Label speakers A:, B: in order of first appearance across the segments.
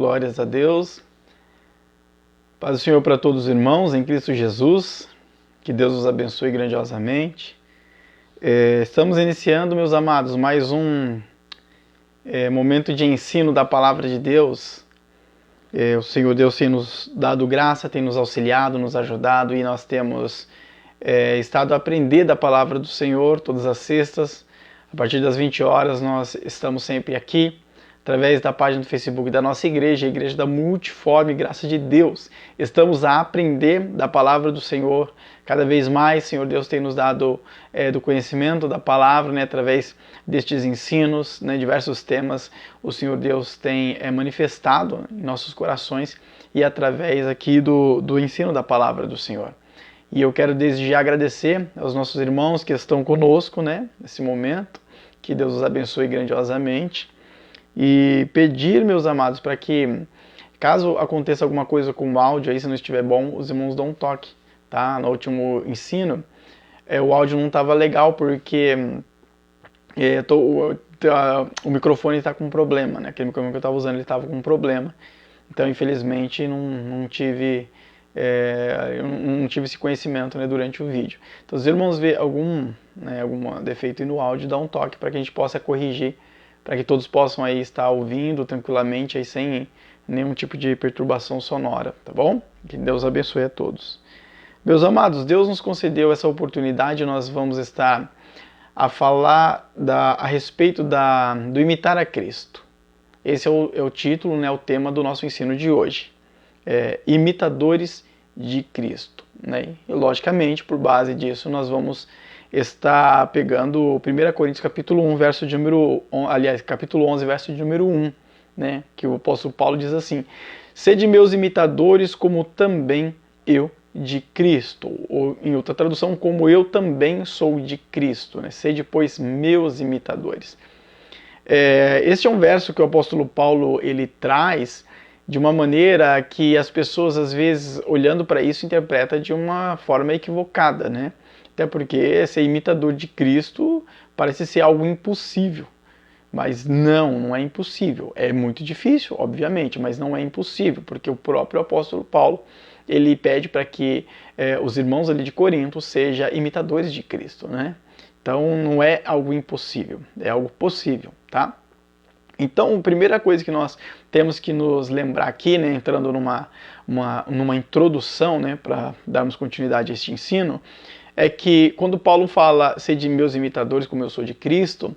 A: Glórias a Deus. Paz do Senhor para todos os irmãos em Cristo Jesus. Que Deus os abençoe grandiosamente. Estamos iniciando, meus amados, mais um momento de ensino da Palavra de Deus. O Senhor Deus tem nos dado graça, tem nos auxiliado, nos ajudado, e nós temos estado a aprender da Palavra do Senhor todas as sextas. A partir das 20 horas nós estamos sempre aqui, através da página do Facebook da nossa igreja, a Igreja da Multiforme Graça de Deus. Estamos a aprender da Palavra do Senhor. Cada vez mais, Senhor Deus tem nos dado do conhecimento da Palavra, né, através destes ensinos, né, diversos temas o Senhor Deus tem manifestado em nossos corações e através aqui do ensino da Palavra do Senhor. E eu quero desde já agradecer aos nossos irmãos que estão conosco, né, nesse momento, que Deus os abençoe grandiosamente. E pedir, meus amados, para que, caso aconteça alguma coisa com o áudio, aí, se não estiver bom, os irmãos dão um toque, tá? No último ensino, o áudio não estava legal porque o microfone está com problema, né? Aquele microfone que eu estava usando, ele estava com um problema. Então, infelizmente, não tive esse conhecimento, né, durante o vídeo. Então, se os irmãos verem algum defeito no áudio, dá um toque para que a gente possa corrigir, para que todos possam aí estar ouvindo tranquilamente, aí sem nenhum tipo de perturbação sonora, tá bom? Que Deus abençoe a todos. Meus amados, Deus nos concedeu essa oportunidade, nós vamos estar a falar a respeito do imitar a Cristo. Esse é o título, né, o tema do nosso ensino de hoje. Imitadores de Cristo, né? E logicamente, por base disso, nós vamos estar pegando 1 Coríntios capítulo 1, verso de número, capítulo 11, verso de número 1, né? Que o apóstolo Paulo diz assim: sede meus imitadores, como também eu de Cristo. Ou, em outra tradução, como eu também sou de Cristo, né? Sede, pois, meus imitadores. Este é um verso que o apóstolo Paulo ele traz de uma maneira que as pessoas, às vezes, olhando para isso, interpretam de uma forma equivocada, né? Até porque ser imitador de Cristo parece ser algo impossível. Mas não é impossível. É muito difícil, obviamente, mas não é impossível, porque o próprio apóstolo Paulo, ele pede para que os irmãos ali de Corinto sejam imitadores de Cristo, né? Então não é algo impossível, é algo possível, tá? Então, a primeira coisa que nós temos que nos lembrar aqui, né, entrando numa introdução, né, para darmos continuidade a este ensino, é que quando Paulo fala sede meus imitadores como eu sou de Cristo,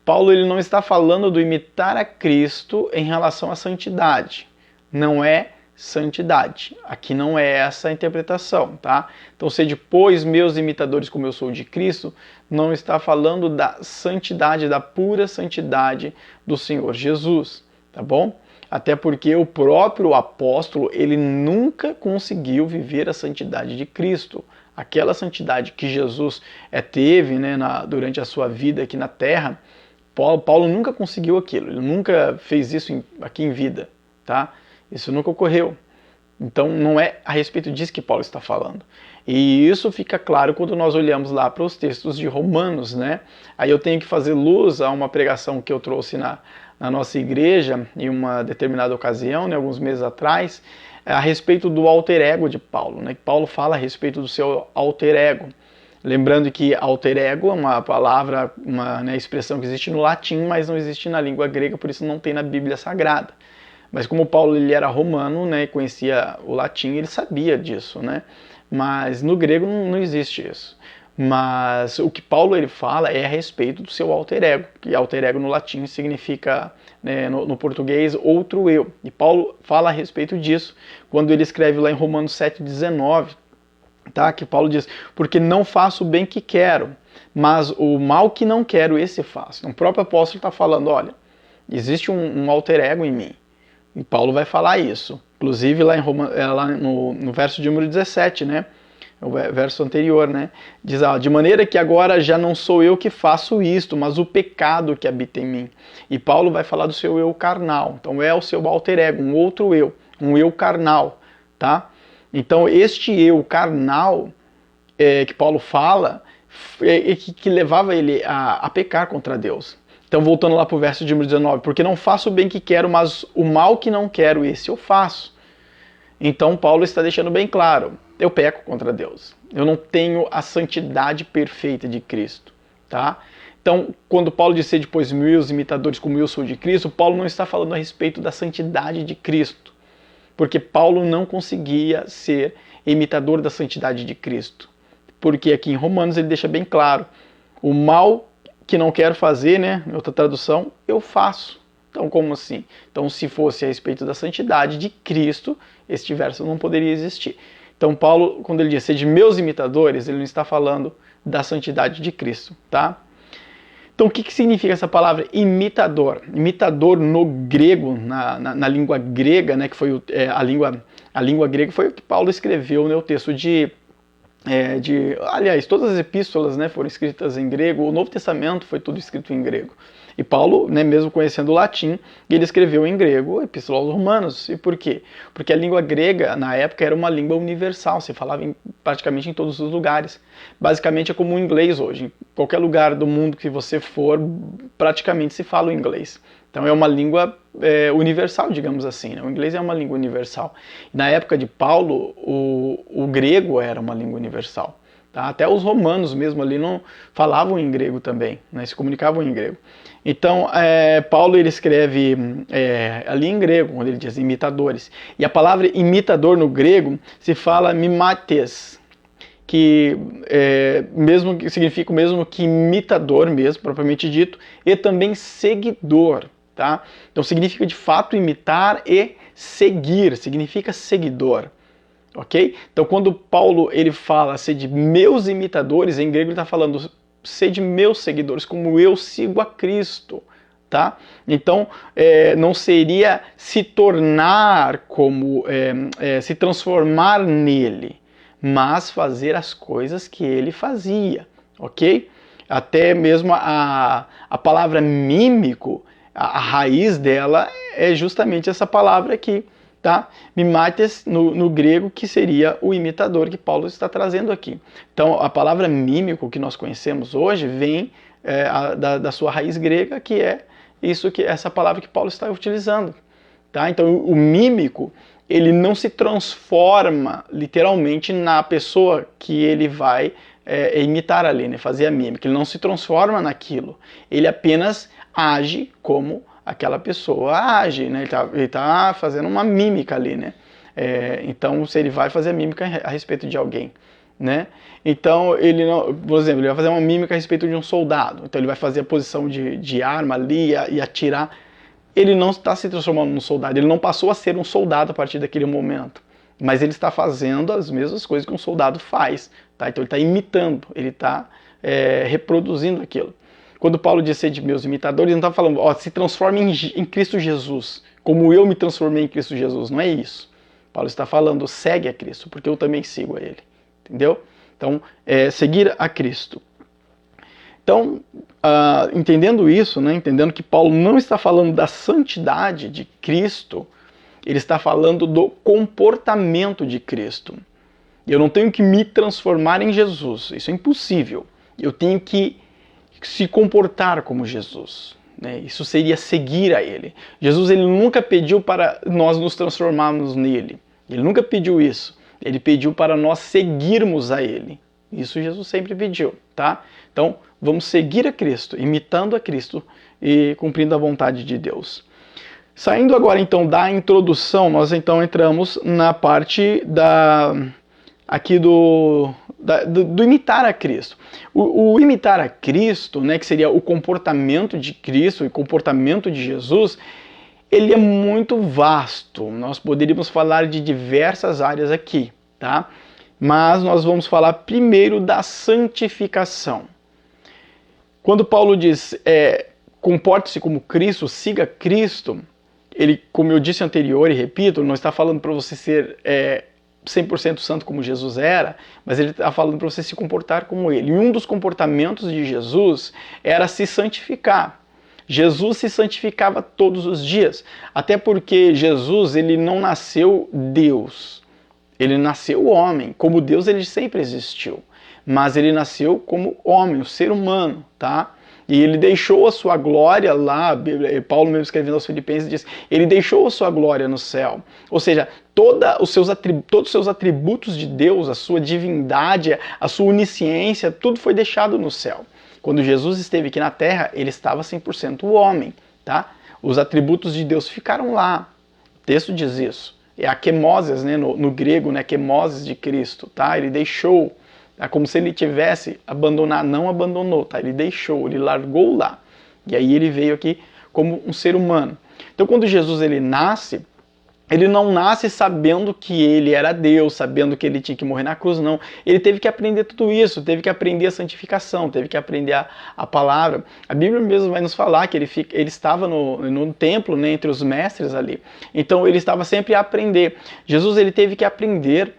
A: Paulo ele não está falando do imitar a Cristo em relação à santidade. Não é santidade. Aqui não é essa a interpretação, tá? Então, sede pois meus imitadores como eu sou de Cristo, não está falando da santidade, da pura santidade do Senhor Jesus, tá bom? Até porque o próprio apóstolo, ele nunca conseguiu viver a santidade de Cristo. Aquela santidade que Jesus teve, né, durante a sua vida aqui na terra, Paulo nunca conseguiu aquilo, ele nunca fez isso aqui em vida, tá? Isso nunca ocorreu. Então não é a respeito disso que Paulo está falando. E isso fica claro quando nós olhamos lá para os textos de Romanos, né? Aí eu tenho que fazer luz a uma pregação que eu trouxe na nossa igreja em uma determinada ocasião, né, alguns meses atrás, a respeito do alter ego de Paulo, né? Paulo fala a respeito do seu alter ego. Lembrando que alter ego é uma palavra, uma expressão que existe no latim, mas não existe na língua grega, por isso não tem na Bíblia Sagrada. Mas como Paulo ele era romano, né, conhecia o latim, ele sabia disso, né? Mas no grego não existe isso. Mas o que Paulo ele fala é a respeito do seu alter ego, que alter ego no latim significa, né, no português, outro eu. E Paulo fala a respeito disso quando ele escreve lá em Romanos 7,19, tá? Que Paulo diz, porque não faço o bem que quero, mas o mal que não quero, esse faço. Então, o próprio apóstolo está falando, olha, existe um alter ego em mim. E Paulo vai falar isso. Inclusive lá, lá no verso de número 17, né? O verso anterior, né? Diz, de maneira que agora já não sou eu que faço isto, mas o pecado que habita em mim. E Paulo vai falar do seu eu carnal. Então é o seu alter ego, um outro eu, um eu carnal, tá? Então este eu carnal que Paulo fala, que levava ele a pecar contra Deus. Então, voltando lá para o verso de número 19, porque não faço o bem que quero, mas o mal que não quero, esse eu faço. Então, Paulo está deixando bem claro, eu peco contra Deus. Eu não tenho a santidade perfeita de Cristo, tá? Então, quando Paulo diz ser depois meus imitadores como eu sou de Cristo, Paulo não está falando a respeito da santidade de Cristo, porque Paulo não conseguia ser imitador da santidade de Cristo. Porque aqui em Romanos ele deixa bem claro, o mal que não quero fazer, né, em outra tradução, eu faço. Então, como assim? Então, se fosse a respeito da santidade de Cristo, este verso não poderia existir. Então, Paulo, quando ele diz ser de meus imitadores, ele não está falando da santidade de Cristo, tá? Então, o que significa essa palavra imitador? Imitador no grego, na língua grega, né, que foi a língua grega foi o que Paulo escreveu no texto aliás, todas as epístolas, né, foram escritas em grego, o Novo Testamento foi tudo escrito em grego. E Paulo, né, mesmo conhecendo o latim, ele escreveu em grego a Epístola aos Romanos. E por quê? Porque a língua grega, na época, era uma língua universal, se falava praticamente em todos os lugares. Basicamente é como o inglês hoje. Em qualquer lugar do mundo que você for, praticamente se fala o inglês. Então é uma língua universal, digamos assim, né? O inglês é uma língua universal. Na época de Paulo, o grego era uma língua universal. Tá? Até os romanos mesmo ali não falavam em grego também, né? Se comunicavam em grego. Então, Paulo ele escreve ali em grego, quando ele diz imitadores. E a palavra imitador no grego se fala mimates, que significa o mesmo que imitador mesmo, propriamente dito, e também seguidor. Tá? Então significa de fato imitar e seguir, significa seguidor. Ok? Então quando Paulo ele fala ser de meus imitadores, em grego ele está falando ser de meus seguidores, como eu sigo a Cristo. Tá? Então não seria se tornar como, se transformar nele, mas fazer as coisas que ele fazia. Ok? Até mesmo a palavra mímico, a raiz dela é justamente essa palavra aqui, tá? Mimates no grego, que seria o imitador que Paulo está trazendo aqui. Então, a palavra mímico que nós conhecemos hoje vem da sua raiz grega, que é essa palavra que Paulo está utilizando, tá? Então, o mímico, ele não se transforma literalmente na pessoa que ele vai imitar ali, né? Fazer a mímica. Ele não se transforma naquilo. Ele apenas age como aquela pessoa age, né? Ele tá fazendo uma mímica ali, né? Então, se ele vai fazer a mímica a respeito de alguém, né? Então, ele não, por exemplo, ele vai fazer uma mímica a respeito de um soldado. Então, ele vai fazer a posição de arma ali e atirar. Ele não está se transformando num soldado. Ele não passou a ser um soldado a partir daquele momento. Mas ele está fazendo as mesmas coisas que um soldado faz, tá? Então, ele está imitando, ele está reproduzindo aquilo. Quando Paulo diz ser de meus imitadores, ele não está falando, se transforme em Cristo Jesus, como eu me transformei em Cristo Jesus. Não é isso. Paulo está falando, segue a Cristo, porque eu também sigo a Ele. Entendeu? Então, seguir a Cristo. Então, entendendo isso, né, entendendo que Paulo não está falando da santidade de Cristo, ele está falando do comportamento de Cristo. Eu não tenho que me transformar em Jesus, isso é impossível. Eu tenho que se comportar como Jesus, né? Isso seria seguir a Ele. Jesus ele nunca pediu para nós nos transformarmos nele. Ele nunca pediu isso. Ele pediu para nós seguirmos a Ele. Isso Jesus sempre pediu, tá? Então, vamos seguir a Cristo, imitando a Cristo e cumprindo a vontade de Deus. Saindo agora então da introdução, nós então entramos na parte do imitar a Cristo. O imitar a Cristo, né, que seria o comportamento de Cristo e o comportamento de Jesus, ele é muito vasto. Nós poderíamos falar de diversas áreas aqui, tá? Mas nós vamos falar primeiro da santificação. Quando Paulo diz, comporte-se como Cristo, siga Cristo, ele, como eu disse anterior e repito, não está falando para você ser 100% santo como Jesus era, mas ele está falando para você se comportar como ele. E um dos comportamentos de Jesus era se santificar. Jesus se santificava todos os dias, até porque Jesus ele não nasceu Deus, ele nasceu homem. Como Deus ele sempre existiu, mas ele nasceu como homem, o ser humano, tá? E ele deixou a sua glória lá, Paulo mesmo escrevendo aos Filipenses diz, ele deixou a sua glória no céu. Ou seja, todos os seus atributos de Deus, a sua divindade, a sua onisciência, tudo foi deixado no céu. Quando Jesus esteve aqui na terra, ele estava 100% homem, tá? Os atributos de Deus ficaram lá. O texto diz isso. É a quemoses, né, no grego, né, quemoses de Cristo, tá? Ele deixou, é como se ele tivesse abandonado, não abandonou, tá? Ele deixou, ele largou lá. E aí ele veio aqui como um ser humano. Então quando Jesus ele nasce, ele não nasce sabendo que ele era Deus, sabendo que ele tinha que morrer na cruz, não. Ele teve que aprender tudo isso, teve que aprender a santificação, teve que aprender a palavra. A Bíblia mesmo vai nos falar que ele estava no templo, né, entre os mestres ali. Então ele estava sempre a aprender. Jesus ele teve que aprender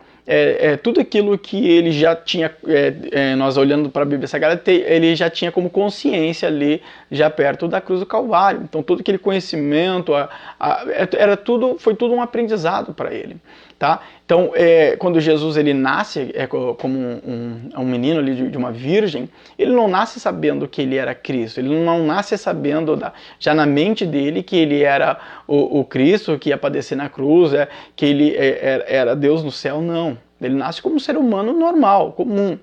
A: tudo aquilo que ele já tinha, nós olhando para a Bíblia Sagrada, ele já tinha como consciência ali, já perto da cruz do Calvário. Então todo aquele conhecimento, foi tudo um aprendizado para ele. Tá? Então, quando Jesus ele nasce como um menino ali de uma virgem, ele não nasce sabendo que ele era Cristo, ele não nasce sabendo, já na mente dele, que ele era o Cristo, que ia padecer na cruz, que ele era Deus no céu, não. Ele nasce como um ser humano normal, comum.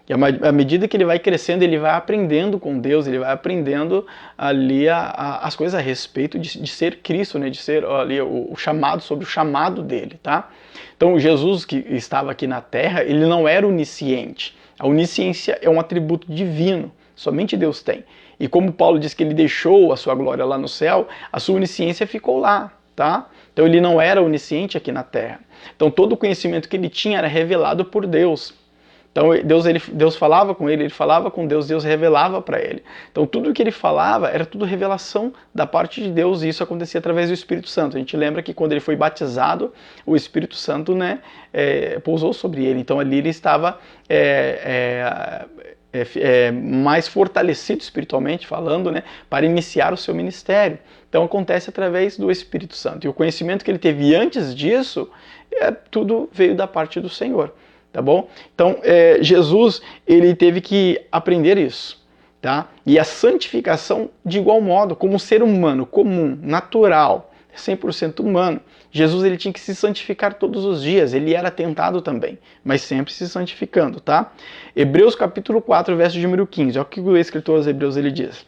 A: E à medida que ele vai crescendo, ele vai aprendendo com Deus, ele vai aprendendo ali as coisas a respeito de ser Cristo, né? De ser ali o chamado, sobre o chamado dele, tá? Então Jesus que estava aqui na Terra, ele não era onisciente. A onisciência é um atributo divino, somente Deus tem. E como Paulo diz que ele deixou a sua glória lá no céu, a sua onisciência ficou lá, tá? Então ele não era onisciente aqui na Terra. Então todo o conhecimento que ele tinha era revelado por Deus. Então Deus falava com ele falava com Deus, Deus revelava para ele. Então tudo que ele falava era tudo revelação da parte de Deus, e isso acontecia através do Espírito Santo. A gente lembra que quando ele foi batizado, o Espírito Santo, né, pousou sobre ele. Então ali ele estava mais fortalecido espiritualmente falando, né, para iniciar o seu ministério. Então acontece através do Espírito Santo. E o conhecimento que ele teve antes disso, tudo veio da parte do Senhor. Tá bom? Então, Jesus, ele teve que aprender isso, tá? E a santificação de igual modo, como um ser humano comum, natural, 100% humano, Jesus ele tinha que se santificar todos os dias, ele era tentado também, mas sempre se santificando, tá? Hebreus capítulo 4, verso de número 15, olha o que o escritor aos Hebreus ele diz.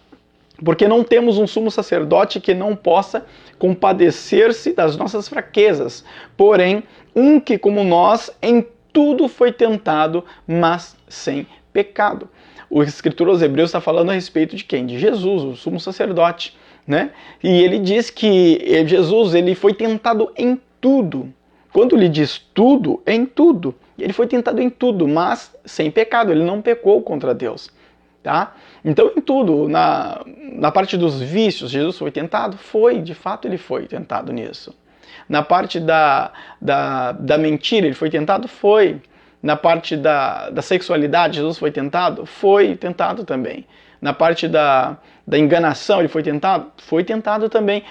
A: Porque não temos um sumo sacerdote que não possa compadecer-se das nossas fraquezas, porém, um que como nós em tudo foi tentado, mas sem pecado. O escritor aos Hebreus está falando a respeito de quem? De Jesus, o sumo sacerdote, né? E ele diz que Jesus ele foi tentado em tudo. Quando ele diz tudo, é em tudo. Ele foi tentado em tudo, mas sem pecado. Ele não pecou contra Deus. Tá? Então em tudo, na parte dos vícios, Jesus foi tentado? Foi, de fato ele foi tentado nisso. Na parte da mentira, ele foi tentado? Foi. Na parte da sexualidade, Jesus foi tentado? Foi tentado também. Na parte da enganação, ele foi tentado? Foi tentado também.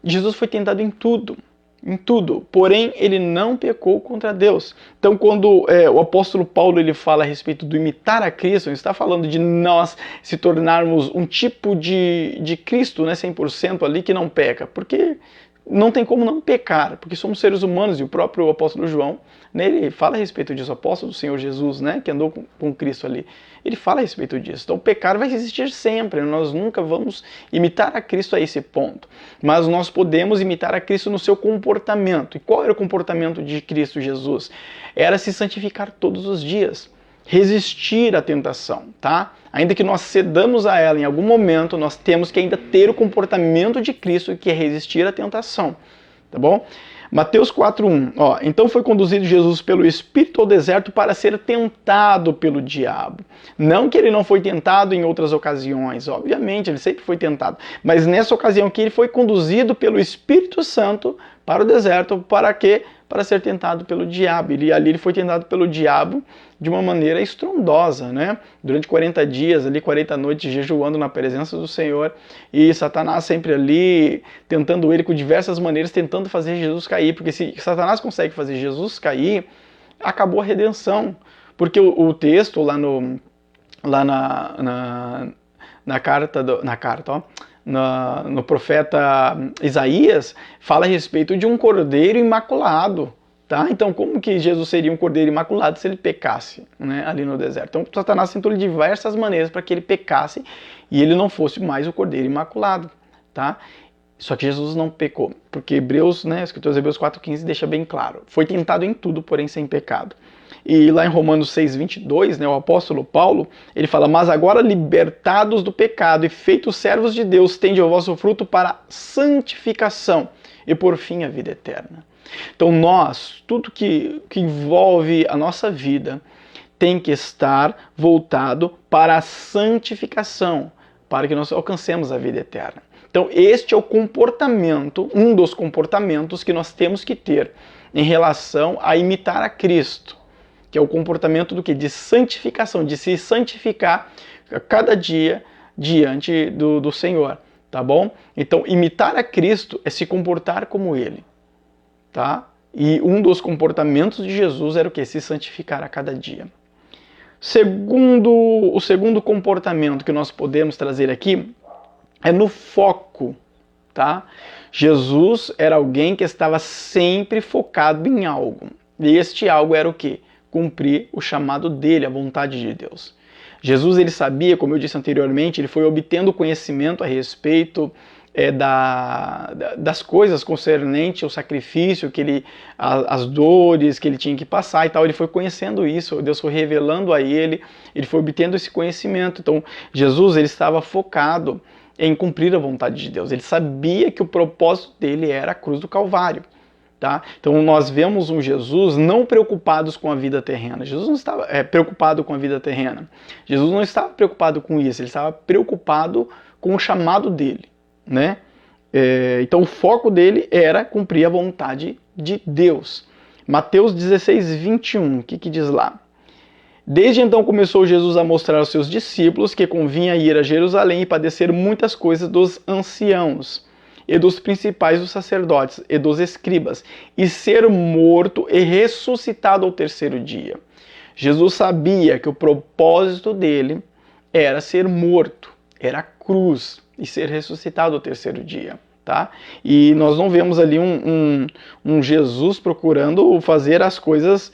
A: Jesus foi tentado em tudo. Em tudo. Porém, ele não pecou contra Deus. Então, quando o apóstolo Paulo ele fala a respeito do imitar a Cristo, ele está falando de nós se tornarmos um tipo de Cristo, né, 100% ali, que não peca. Porque não tem como não pecar, porque somos seres humanos, e o próprio apóstolo João, né, ele fala a respeito disso, o apóstolo do Senhor Jesus, né, que andou com Cristo ali, ele fala a respeito disso. Então o pecado vai existir sempre, nós nunca vamos imitar a Cristo a esse ponto, mas nós podemos imitar a Cristo no seu comportamento. E qual era o comportamento de Cristo Jesus? Era se santificar todos os dias, resistir à tentação, tá? Ainda que nós cedamos a ela em algum momento, nós temos que ainda ter o comportamento de Cristo, que é resistir à tentação, tá bom? Mateus 4:1, ó, então foi conduzido Jesus pelo Espírito ao deserto para ser tentado pelo diabo. Não que ele não foi tentado em outras ocasiões, obviamente, ele sempre foi tentado, mas nessa ocasião que ele foi conduzido pelo Espírito Santo para o deserto, para quê? Para ser tentado pelo diabo. Ali ele foi tentado pelo diabo de uma maneira estrondosa, né? Durante 40 dias, ali 40 noites, jejuando na presença do Senhor, e Satanás sempre ali, tentando ele com diversas maneiras, tentando fazer Jesus cair, porque se Satanás consegue fazer Jesus cair, acabou a redenção. Porque o texto lá no profeta Isaías, fala a respeito de um cordeiro imaculado. Tá? Então, como que Jesus seria um cordeiro imaculado se ele pecasse, né, ali no deserto? Então, Satanás tentou de diversas maneiras para que ele pecasse e ele não fosse mais o cordeiro imaculado. Tá? Só que Jesus não pecou, porque Hebreus, né, Escrituras Hebreus 4,15 deixa bem claro. Foi tentado em tudo, porém sem pecado. E lá em Romanos 6,22, né, o apóstolo Paulo, ele fala: mas agora libertados do pecado e feitos servos de Deus, tende o vosso fruto para santificação e por fim a vida eterna. Então tudo que envolve a nossa vida tem que estar voltado para a santificação, para que nós alcancemos a vida eterna. Então este é o comportamento, um dos comportamentos que nós temos que ter em relação a imitar a Cristo, que é o comportamento do que? De santificação, de se santificar a cada dia diante do Senhor, tá bom? Então imitar a Cristo é se comportar como Ele. Tá? E um dos comportamentos de Jesus era o que? Se santificar a cada dia. O segundo comportamento que nós podemos trazer aqui é no foco. Tá? Jesus era alguém que estava sempre focado em algo. E este algo era o que? Cumprir o chamado dele, a vontade de Deus. Jesus, ele sabia, como eu disse anteriormente, ele foi obtendo conhecimento a respeito das coisas concernentes ao sacrifício, as dores que ele tinha que passar e tal. Ele foi conhecendo isso, Deus foi revelando a ele foi obtendo esse conhecimento. Então, Jesus, ele estava focado em cumprir a vontade de Deus. Ele sabia que o propósito dele era a cruz do Calvário. Tá? Então, nós vemos um Jesus não preocupado com a vida terrena. Jesus não estava preocupado com a vida terrena. Jesus não estava preocupado com isso, ele estava preocupado com o chamado dele. Né? Então o foco dele era cumprir a vontade de Deus. Mateus 16:21, o que diz lá? Desde então começou Jesus a mostrar aos seus discípulos que convinha ir a Jerusalém e padecer muitas coisas dos anciãos e dos principais dos sacerdotes e dos escribas, e ser morto e ressuscitado ao terceiro dia. Jesus sabia que o propósito dele era ser morto, era a cruz, e ser ressuscitado ao terceiro dia, tá? E nós não vemos ali um Jesus procurando fazer as coisas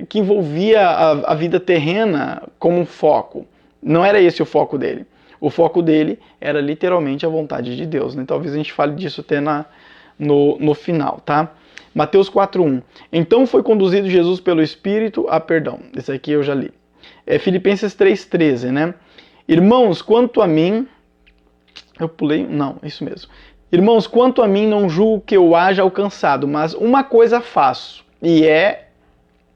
A: que envolvia a vida terrena como foco. Não era esse o foco dele. O foco dele era literalmente a vontade de Deus, né? Talvez a gente fale disso até no final, tá? Mateus 4:1. Então foi conduzido Jesus pelo Espírito esse aqui eu já li. Filipenses 3:13, né? Irmãos, quanto a mim... isso mesmo. Irmãos, quanto a mim, não julgo que eu haja alcançado, mas uma coisa faço, e é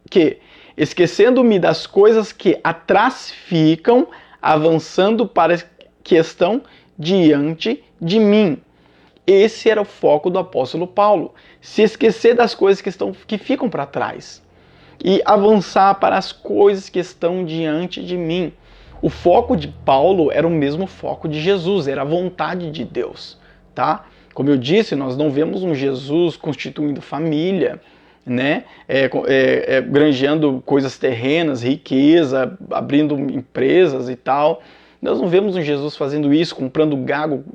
A: que, esquecendo-me das coisas que atrás ficam, avançando para as que estão diante de mim. Esse era o foco do apóstolo Paulo. Se esquecer das coisas que ficam para trás e avançar para as coisas que estão diante de mim. O foco de Paulo era o mesmo foco de Jesus, era a vontade de Deus, tá? Como eu disse, nós não vemos um Jesus constituindo família, né? Granjeando coisas terrenas, riqueza, abrindo empresas e tal. Nós não vemos um Jesus fazendo isso, comprando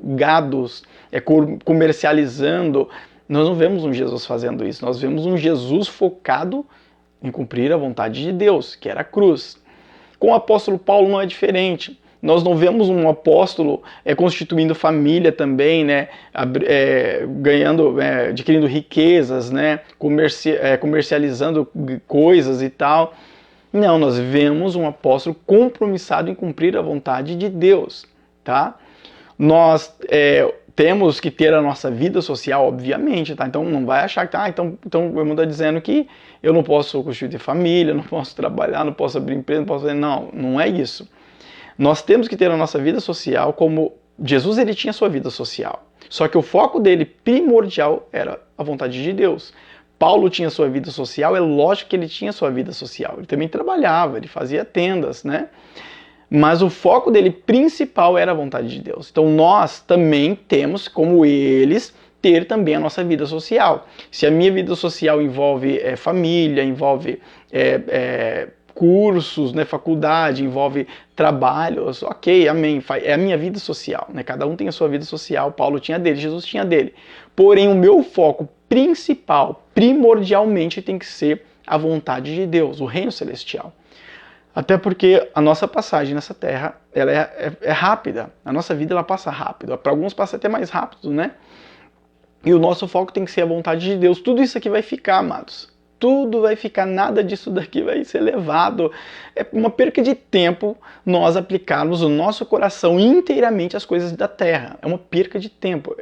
A: gados, comercializando. Nós não vemos um Jesus fazendo isso. Nós vemos um Jesus focado em cumprir a vontade de Deus, que era a cruz. Com o apóstolo Paulo não é diferente. Nós não vemos um apóstolo constituindo família também, né? Adquirindo riquezas, né? Comercializando coisas e tal. Não, nós vemos um apóstolo compromissado em cumprir a vontade de Deus. Tá? Nós temos que ter a nossa vida social, obviamente, tá? Então não vai achar que então o irmão está dizendo que eu não posso constituir família, não posso trabalhar, não posso abrir empresa, não posso fazer... Não é isso. Nós temos que ter a nossa vida social como Jesus, ele tinha a sua vida social. Só que o foco dele primordial era a vontade de Deus. Paulo tinha sua vida social, é lógico que ele tinha sua vida social. Ele também trabalhava, ele fazia tendas, né? Mas o foco dele principal era a vontade de Deus. Então nós também temos, como eles, ter também a nossa vida social. Se a minha vida social envolve família, envolve cursos, né, faculdade, envolve trabalhos, ok, amém, é a minha vida social, né? Cada um tem a sua vida social, Paulo tinha dele, Jesus tinha dele. Porém, o meu foco principal, primordialmente, tem que ser a vontade de Deus, o reino celestial. Até porque a nossa passagem nessa terra, ela é rápida, a nossa vida ela passa rápido, para alguns passa até mais rápido, né? E o nosso foco tem que ser a vontade de Deus. Tudo isso aqui vai ficar, amados. Tudo vai ficar, nada disso daqui vai ser levado. É uma perca de tempo nós aplicarmos o nosso coração inteiramente às coisas da terra. É uma perca de tempo.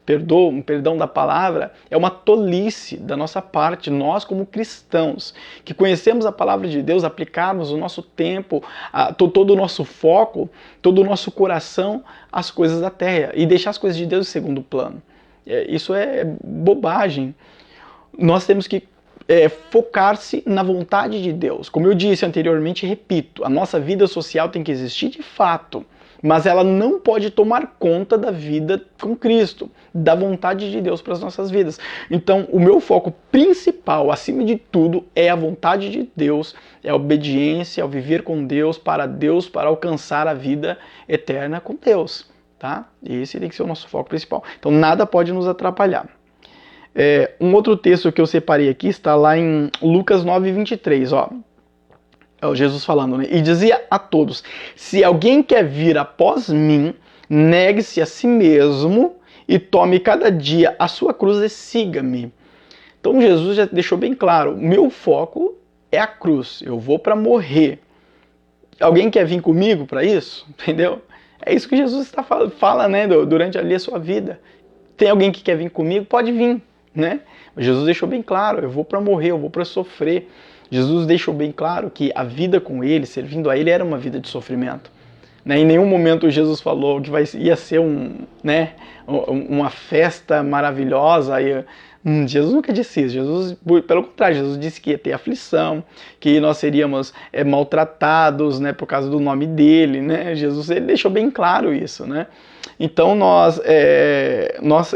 A: Perdão da palavra, é uma tolice da nossa parte, nós como cristãos, que conhecemos a palavra de Deus, aplicarmos o nosso tempo, todo o nosso foco, todo o nosso coração às coisas da terra e deixar as coisas de Deus em segundo plano. Isso é bobagem. Nós temos que focar-se na vontade de Deus. Como eu disse anteriormente, repito, a nossa vida social tem que existir de fato, mas ela não pode tomar conta da vida com Cristo, da vontade de Deus para as nossas vidas. Então, o meu foco principal, acima de tudo, é a vontade de Deus, é a obediência, é o viver com Deus, para alcançar a vida eterna com Deus. Tá? Esse tem que ser o nosso foco principal. Então, nada pode nos atrapalhar. Um outro texto que eu separei aqui está lá em Lucas 9:23, ó. É o Jesus falando, né? E dizia a todos: se alguém quer vir após mim, negue-se a si mesmo e tome cada dia a sua cruz e siga-me. Então Jesus já deixou bem claro, meu foco é a cruz, eu vou para morrer. Alguém quer vir comigo para isso? Entendeu? É isso que Jesus fala, né, durante ali a sua vida. Tem alguém que quer vir comigo? Pode vir, né? Jesus deixou bem claro, eu vou para morrer, eu vou para sofrer. Jesus deixou bem claro que a vida com ele, servindo a ele, era uma vida de sofrimento. Né? Em nenhum momento Jesus falou que ia ser uma festa maravilhosa. Jesus nunca disse isso. Jesus, pelo contrário, Jesus disse que ia ter aflição, que nós seríamos maltratados, né, por causa do nome dele. Né? Jesus ele deixou bem claro isso. Né? Então nós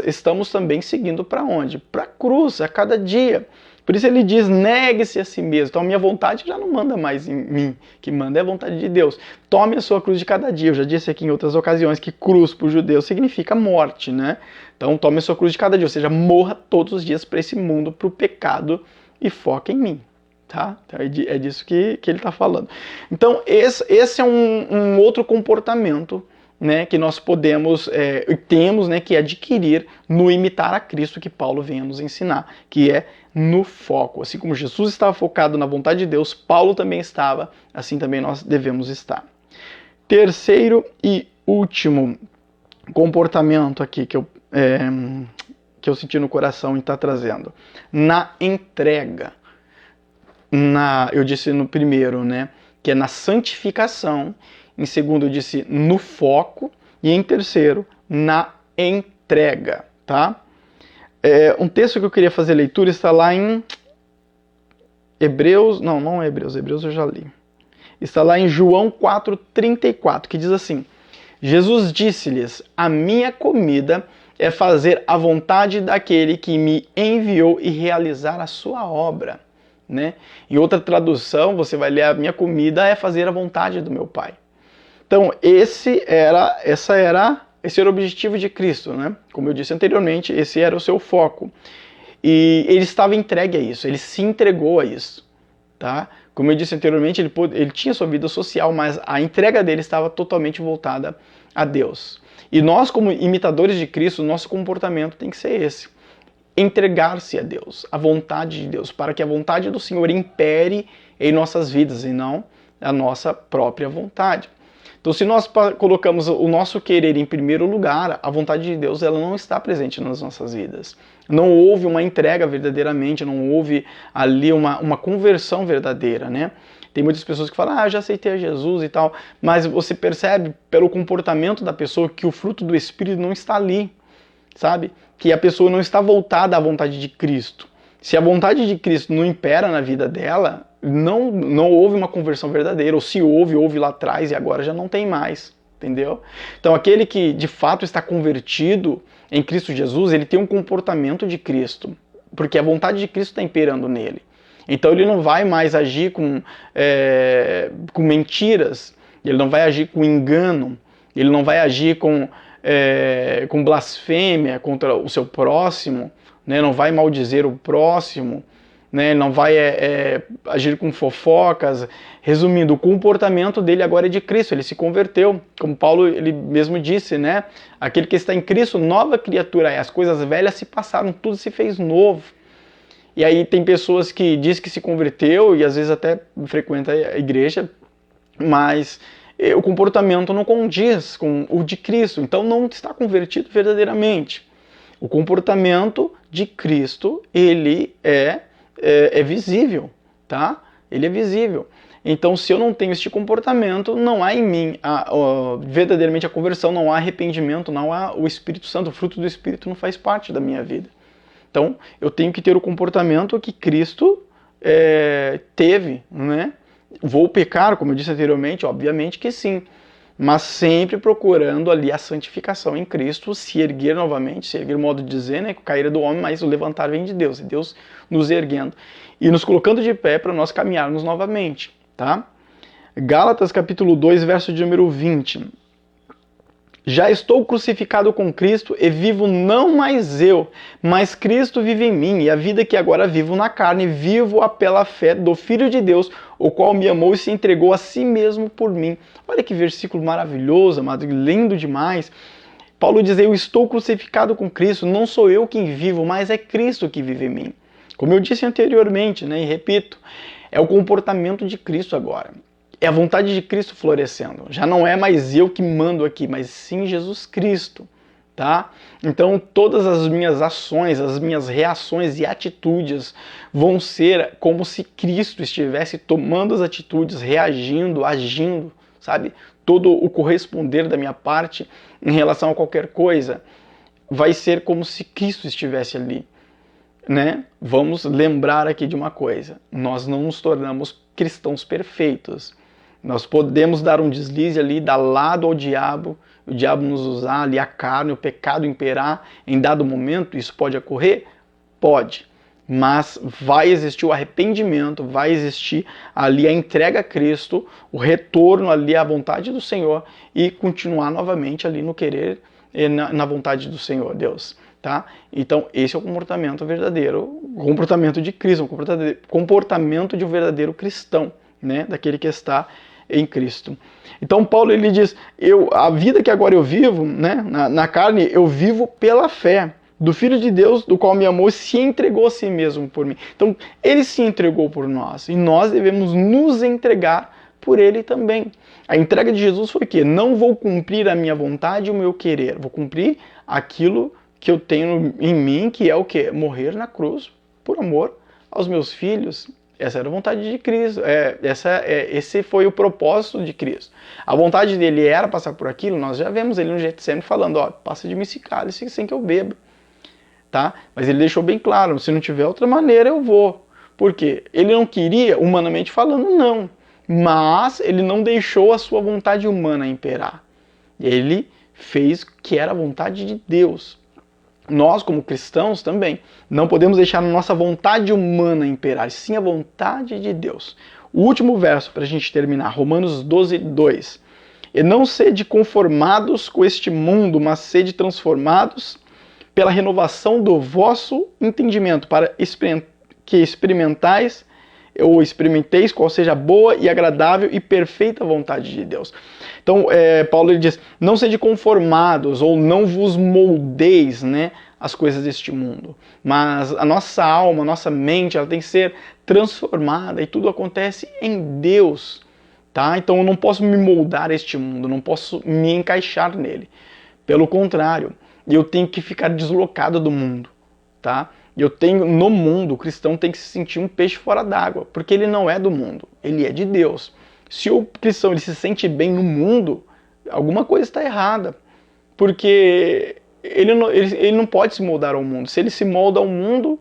A: estamos também seguindo para onde? Para a cruz, a cada dia. Por isso ele diz, negue-se a si mesmo. Então a minha vontade já não manda mais em mim, que manda é a vontade de Deus. Tome a sua cruz de cada dia. Eu já disse aqui em outras ocasiões que cruz para o judeu significa morte, né? Então tome a sua cruz de cada dia, ou seja, morra todos os dias para esse mundo, para o pecado e foca em mim. Tá? Então é disso que ele está falando. Então esse é um outro comportamento, né, que nós temos, né, que adquirir no imitar a Cristo, que Paulo vem a nos ensinar, que é no foco. Assim como Jesus estava focado na vontade de Deus, Paulo também estava, assim também nós devemos estar. Terceiro e último comportamento aqui que eu senti no coração e está trazendo. Na entrega. Eu disse no primeiro, né, que é na santificação. Em segundo, eu disse no foco. E em terceiro, na entrega. Tá? Um texto que eu queria fazer leitura está lá em Hebreus. Não é Hebreus. Hebreus eu já li. Está lá em João 4:34, que diz assim: Jesus disse-lhes: a minha comida é fazer a vontade daquele que me enviou e realizar a sua obra. Né? Em outra tradução, você vai ler: a minha comida é fazer a vontade do meu Pai. Então, esse era o objetivo de Cristo, né? Como eu disse anteriormente, esse era o seu foco. E ele estava entregue a isso, ele se entregou a isso. Tá? Como eu disse anteriormente, ele tinha sua vida social, mas a entrega dele estava totalmente voltada a Deus. E nós, como imitadores de Cristo, nosso comportamento tem que ser esse: entregar-se a Deus, a vontade de Deus, para que a vontade do Senhor impere em nossas vidas e não a nossa própria vontade. Então, se nós colocamos o nosso querer em primeiro lugar, a vontade de Deus ela não está presente nas nossas vidas. Não houve uma entrega verdadeiramente, não houve ali uma conversão verdadeira, né? Tem muitas pessoas que falam, eu já aceitei a Jesus e tal, mas você percebe pelo comportamento da pessoa que o fruto do Espírito não está ali, sabe? Que a pessoa não está voltada à vontade de Cristo. Se a vontade de Cristo não impera na vida dela, não houve uma conversão verdadeira, ou se houve lá atrás e agora já não tem mais, entendeu? Então aquele que de fato está convertido em Cristo Jesus, ele tem um comportamento de Cristo, porque a vontade de Cristo está imperando nele. Então ele não vai mais agir com mentiras, ele não vai agir com engano, ele não vai agir com blasfêmia contra o seu próximo, né? Não vai maldizer o próximo, né? Não vai agir com fofocas. Resumindo, o comportamento dele agora é de Cristo, ele se converteu, como Paulo ele mesmo disse, né? Aquele que está em Cristo, nova criatura é, as coisas velhas se passaram, tudo se fez novo. E aí tem pessoas que dizem que se converteu e às vezes até frequenta a igreja, mas o comportamento não condiz com o de Cristo, então não está convertido verdadeiramente. O comportamento de Cristo, ele é visível, tá? Ele é visível. Então, se eu não tenho este comportamento, não há em mim verdadeiramente a conversão, não há arrependimento, não há o Espírito Santo, o fruto do Espírito não faz parte da minha vida. Então, eu tenho que ter o comportamento que Cristo teve, né? Vou pecar, como eu disse anteriormente, obviamente que sim, mas sempre procurando ali a santificação em Cristo, se erguer novamente, se erguer, modo de dizer, né, que o cair é do homem, mas o levantar vem de Deus, e Deus nos erguendo e nos colocando de pé para nós caminharmos novamente, tá? Gálatas capítulo 2, verso de número 20. Já estou crucificado com Cristo e vivo não mais eu, mas Cristo vive em mim, e a vida que agora vivo na carne, vivo-a pela fé do Filho de Deus, o qual me amou e se entregou a si mesmo por mim. Olha que versículo maravilhoso, amado, lindo demais. Paulo diz, eu estou crucificado com Cristo, não sou eu quem vivo, mas é Cristo que vive em mim. Como eu disse anteriormente, né, e repito, é o comportamento de Cristo agora. É a vontade de Cristo florescendo. Já não é mais eu que mando aqui, mas sim Jesus Cristo, tá? Então todas as minhas ações, as minhas reações e atitudes vão ser como se Cristo estivesse tomando as atitudes, reagindo, agindo, sabe? Todo o corresponder da minha parte em relação a qualquer coisa vai ser como se Cristo estivesse ali, né? Vamos lembrar aqui de uma coisa, nós não nos tornamos cristãos perfeitos. Nós podemos dar um deslize ali, dar lado ao diabo, o diabo nos usar ali a carne, o pecado imperar em dado momento, isso pode ocorrer? Pode. Mas vai existir o arrependimento, vai existir ali a entrega a Cristo, o retorno ali à vontade do Senhor e continuar novamente ali no querer e na vontade do Senhor, Deus. Tá? Então esse é o comportamento verdadeiro, o comportamento de Cristo, o comportamento de um verdadeiro cristão, né? Daquele que está em Cristo. Então Paulo ele diz, a vida que agora eu vivo, né, na carne, eu vivo pela fé do Filho de Deus, do qual me amou e se entregou a si mesmo por mim. Então ele se entregou por nós e nós devemos nos entregar por ele também. A entrega de Jesus foi o quê? Não vou cumprir a minha vontade e o meu querer, vou cumprir aquilo que eu tenho em mim, que é o quê? Morrer na cruz por amor aos meus filhos. Essa era a vontade de Cristo, esse foi o propósito de Cristo. A vontade dele era passar por aquilo, nós já vemos ele no Getsemane falando, ó, passa de mim esse cálice sem que eu beba. Tá? Mas ele deixou bem claro, se não tiver outra maneira eu vou. Por quê? Ele não queria, humanamente falando, não. Mas ele não deixou a sua vontade humana imperar. Ele fez o que era a vontade de Deus. Nós, como cristãos, também não podemos deixar a nossa vontade humana imperar, sim a vontade de Deus. O último verso para a gente terminar, Romanos 12, 2. E não sede conformados com este mundo, mas sede transformados pela renovação do vosso entendimento, para que experimenteis qual seja a boa e agradável e perfeita vontade de Deus. Então, Paulo ele diz, não sede conformados ou não vos moldeis, né, as coisas deste mundo. Mas a nossa alma, a nossa mente, ela tem que ser transformada e tudo acontece em Deus. Tá? Então eu não posso me moldar a este mundo, não posso me encaixar nele. Pelo contrário, eu tenho que ficar deslocado do mundo. Tá? No mundo, o cristão tem que se sentir um peixe fora d'água, porque ele não é do mundo, ele é de Deus. Se o cristão ele se sente bem no mundo, alguma coisa está errada, porque ele não pode se moldar ao mundo. Se ele se molda ao mundo,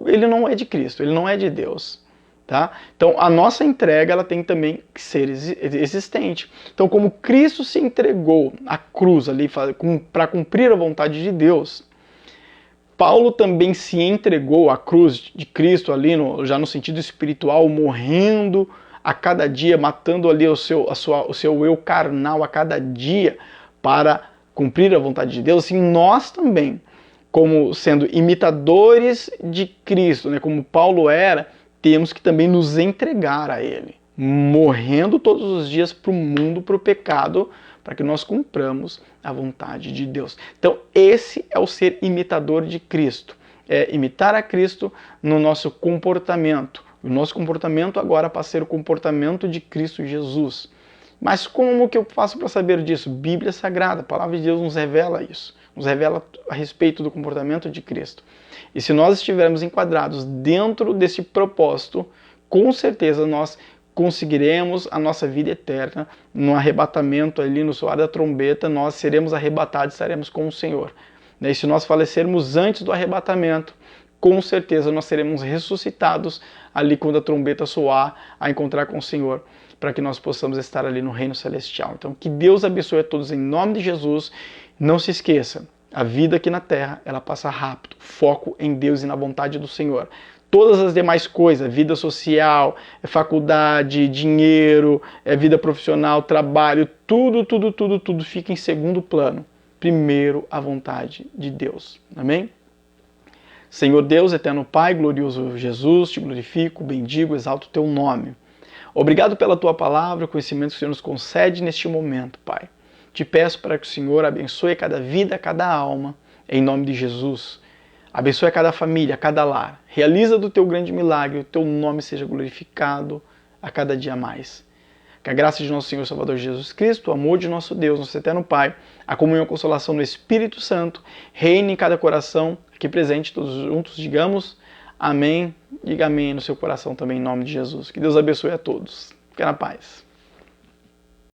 A: ele não é de Cristo, ele não é de Deus. Tá? Então a nossa entrega ela tem também que ser existente. Então como Cristo se entregou à cruz ali para cumprir a vontade de Deus, Paulo também se entregou à cruz de Cristo ali, já no sentido espiritual, morrendo a cada dia, matando ali o seu eu carnal a cada dia para cumprir a vontade de Deus. Assim, nós também, como sendo imitadores de Cristo, né, como Paulo era, temos que também nos entregar a Ele, morrendo todos os dias para o mundo, para o pecado, para que nós cumpramos a vontade de Deus. Então, esse é o ser imitador de Cristo. É imitar a Cristo no nosso comportamento. O nosso comportamento agora passa a ser o comportamento de Cristo Jesus. Mas como que eu faço para saber disso? Bíblia Sagrada, a Palavra de Deus nos revela isso. Nos revela a respeito do comportamento de Cristo. E se nós estivermos enquadrados dentro desse propósito, com certeza nós conseguiremos a nossa vida eterna. No arrebatamento ali, no soar da trombeta, nós seremos arrebatados e estaremos com o Senhor. E se nós falecermos antes do arrebatamento, com certeza nós seremos ressuscitados ali quando a trombeta soar, a encontrar com o Senhor, para que nós possamos estar ali no reino celestial. Então, que Deus abençoe a todos em nome de Jesus. Não se esqueça, a vida aqui na Terra, ela passa rápido. Foco em Deus e na vontade do Senhor. Todas as demais coisas, vida social, faculdade, dinheiro, vida profissional, trabalho, tudo fica em segundo plano. Primeiro, a vontade de Deus. Amém? Senhor Deus, eterno Pai, glorioso Jesus, te glorifico, bendigo, exalto o teu nome. Obrigado pela tua palavra, o conhecimento que o Senhor nos concede neste momento, Pai. Te peço para que o Senhor abençoe cada vida, cada alma, em nome de Jesus. Abençoe cada família, cada lar. Realiza do teu grande milagre, o teu nome seja glorificado a cada dia mais. Que a graça de nosso Senhor Salvador Jesus Cristo, o amor de nosso Deus, nosso eterno Pai, a comunhão e a consolação do Espírito Santo, reine em cada coração aqui presente, todos juntos, digamos amém. Diga amém no seu coração também, em nome de Jesus. Que Deus abençoe a todos. Fique na paz.